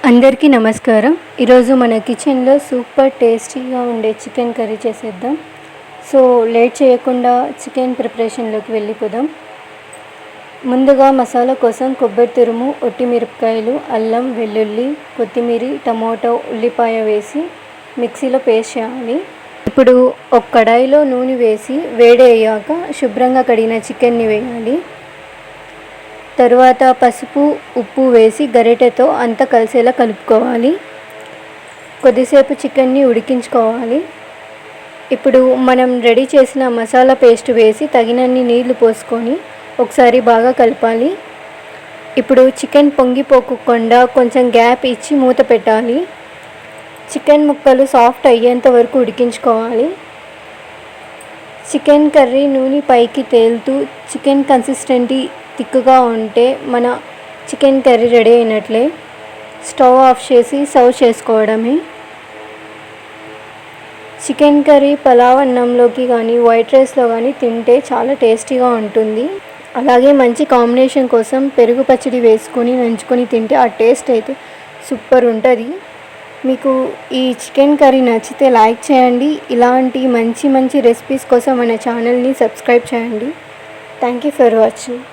అందరికీ నమస్కారం. ఈరోజు మన కిచెన్లో సూపర్ టేస్టీగా ఉండే చికెన్ కర్రీ చేసేద్దాం. సో లేట్ చేయకుండా చికెన్ ప్రిపరేషన్లోకి వెళ్ళిపోదాం. ముందుగా మసాలా కోసం కొబ్బరి తురుము, ఒట్టి మిరపకాయలు, అల్లం, వెల్లుల్లి, కొత్తిమీర, టమాటో, ఉల్లిపాయ వేసి మిక్సీలో పేస్ట్ చేయాలి. ఇప్పుడు ఒక కడాయిలో నూనె వేసి వేడి అయ్యాక శుభ్రంగా కడిగిన చికెన్ని వేయాలి. తరువాత పసుపు, ఉప్పు వేసి గరిటెతో అంతా కలిసేలా కలుపుకోవాలి. కొద్దిసేపు చికెన్ని ఉడికించుకోవాలి. ఇప్పుడు మనం రెడీ చేసిన మసాలా పేస్ట్ వేసి తగినన్ని నీళ్లు పోసుకొని ఒకసారి బాగా కలపాలి. ఇప్పుడు చికెన్ పొంగిపోకుండా కొంచెం గ్యాప్ ఇచ్చి మూత పెట్టాలి. చికెన్ ముక్కలు సాఫ్ట్ అయ్యేంత వరకు ఉడికించుకోవాలి. చికెన్ కర్రీ నూనె పైకి తేలుతూ చికెన్ కన్సిస్టెన్సీ థిక్గా ఉంటే మన చికెన్ కర్రీ రెడీ అయినట్లే. స్టవ్ ఆఫ్ చేసి సర్వ్ చేసుకోవడమే. చికెన్ కర్రీ పలావ్ అన్నంలోకి కానీ వైట్ రైస్లో కానీ తింటే చాలా టేస్టీగా ఉంటుంది. అలాగే మంచి కాంబినేషన్ కోసం పెరుగు పచ్చడి వేసుకొని నంచుకొని తింటే ఆ టేస్ట్ అయితే సూపర్ ఉంటుంది. మీకు ఈ చికెన్ కర్రీ నచ్చితే లైక్ చేయండి. ఇలాంటి మంచి రెసిపీస్ కోసం మన ఛానల్ని సబ్స్క్రైబ్ చేయండి. Thank you for watching.